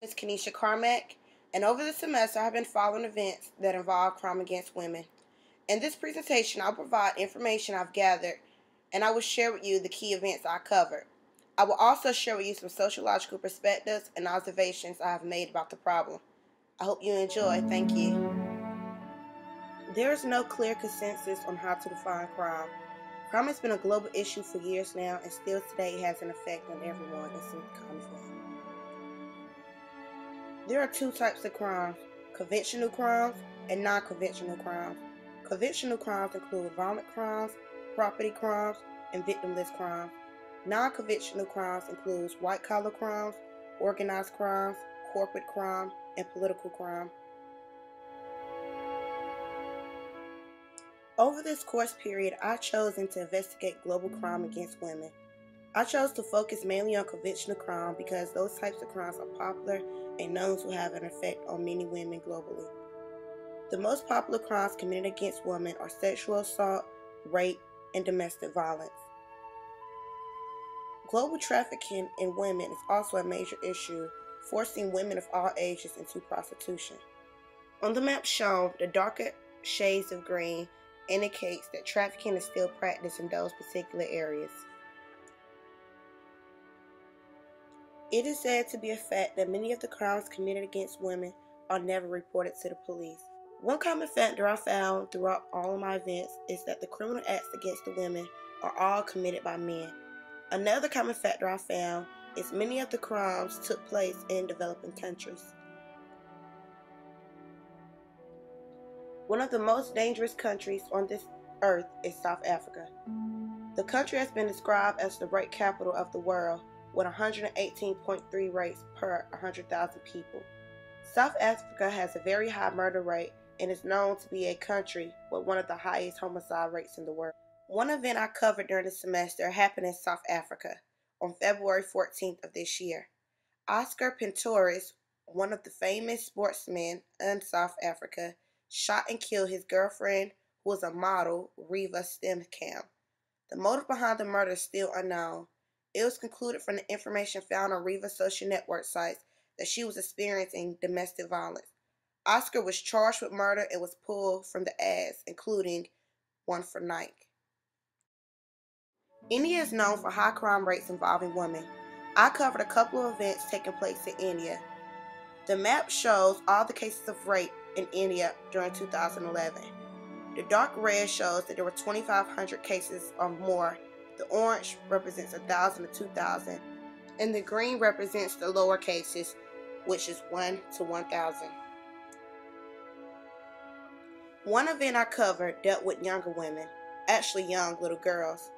Is Keneesha Carmack, and over the semester I have been following events that involve crime against women. In this presentation, I'll provide information I've gathered, and I will share with you the key events I covered. I will also share with you some sociological perspectives and observations I have made about the problem. I hope you enjoy. Thank you. There is no clear consensus on how to define crime. Crime has been a global issue for years now, and still today has an effect on everyone in some kind of way. There are two types of crimes: conventional crimes and non-conventional crimes. Conventional crimes include violent crimes, property crimes, and victimless crimes. Non-conventional crimes include white-collar crimes, organized crimes, corporate crime, and political crime. Over this course period, I chose to investigate global crime against women. I chose to focus mainly on conventional crime because those types of crimes are popular and known to have an effect on many women globally. The most popular crimes committed against women are sexual assault, rape, and domestic violence. Global trafficking in women is also a major issue, forcing women of all ages into prostitution. On the map shown, the darker shades of green indicates that trafficking is still practiced in those particular areas. It is said to be a fact that many of the crimes committed against women are never reported to the police. One common factor I found throughout all of my events is that the criminal acts against the women are all committed by men. Another common factor I found is many of the crimes took place in developing countries. One of the most dangerous countries on this earth is South Africa. The country has been described as the rape capital of the world, with 118.3 rapes per 100,000 people. South Africa has a very high murder rate and is known to be a country with one of the highest homicide rates in the world. One event I covered during the semester happened in South Africa on February 14th of this year. Oscar Pistorius, one of the famous sportsmen in South Africa, shot and killed his girlfriend, who was a model, Reva Steenkamp. The motive behind the murder is still unknown. It was concluded from the information found on Reva's social network sites that she was experiencing domestic violence. Oscar was charged with murder and was pulled from the ads, including one for Nike. India is known for high crime rates involving women. I covered a couple of events taking place in India. The map shows all the cases of rape in India during 2011. The dark red shows that there were 2,500 cases or more. The orange represents 1,000 to 2,000, and the green represents the lower cases, which is 1 to 1,000. One event I covered dealt with younger women, actually young little girls.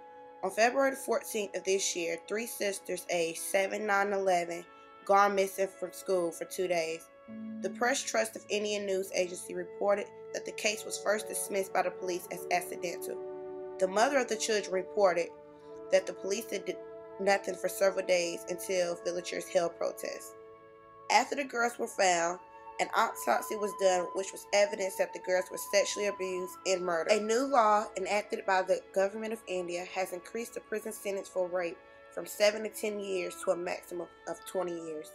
On February 14th of this year, 3 sisters aged 7, 9, and 11 gone missing from school for 2 days. The Press Trust of Indian News Agency reported that the case was first dismissed by the police as accidental. The mother of the children reported that the police did nothing for several days until villagers held protests. After the girls were found, an autopsy was done, which was evidence that the girls were sexually abused and murdered. A new law enacted by the government of India has increased the prison sentence for rape from 7 to 10 years to a maximum of 20 years.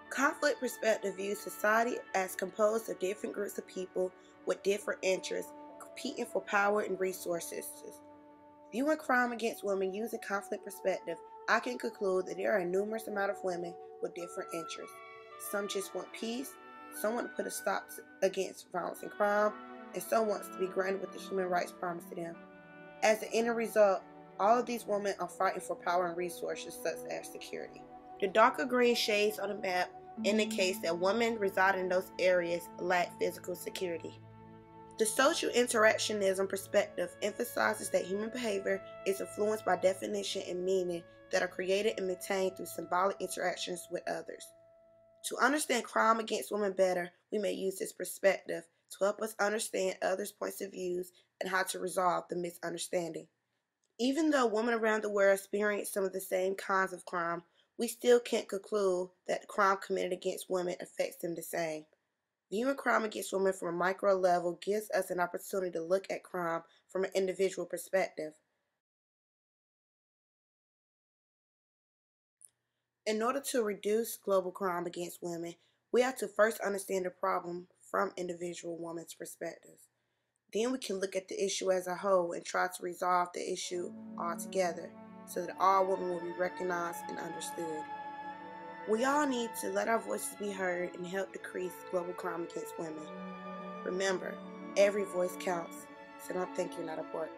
Conflict perspective views society as composed of different groups of people with different interests, competing for power and resources. Viewing crime against women using conflict perspective, I can conclude that there are a numerous amount of women with different interests. Some just want peace, some want to put a stop against violence and crime, and some wants to be granted with the human rights promised to them. As the end result, all of these women are fighting for power and resources such as security. The darker green shades on the map indicates that women residing in those areas lack physical security. The social interactionism perspective emphasizes that human behavior is influenced by definition and meaning that are created and maintained through symbolic interactions with others. To understand crime against women better, we may use this perspective to help us understand others' points of views and how to resolve the misunderstanding. Even though women around the world experience some of the same kinds of crime, we still can't conclude that the crime committed against women affects them the same. Viewing crime against women from a micro level gives us an opportunity to look at crime from an individual perspective. In order to reduce global crime against women, we have to first understand the problem from individual women's perspectives. Then we can look at the issue as a whole and try to resolve the issue altogether so that all women will be recognized and understood. We all need to let our voices be heard and help decrease global crime against women. Remember, every voice counts, so don't think you're not important.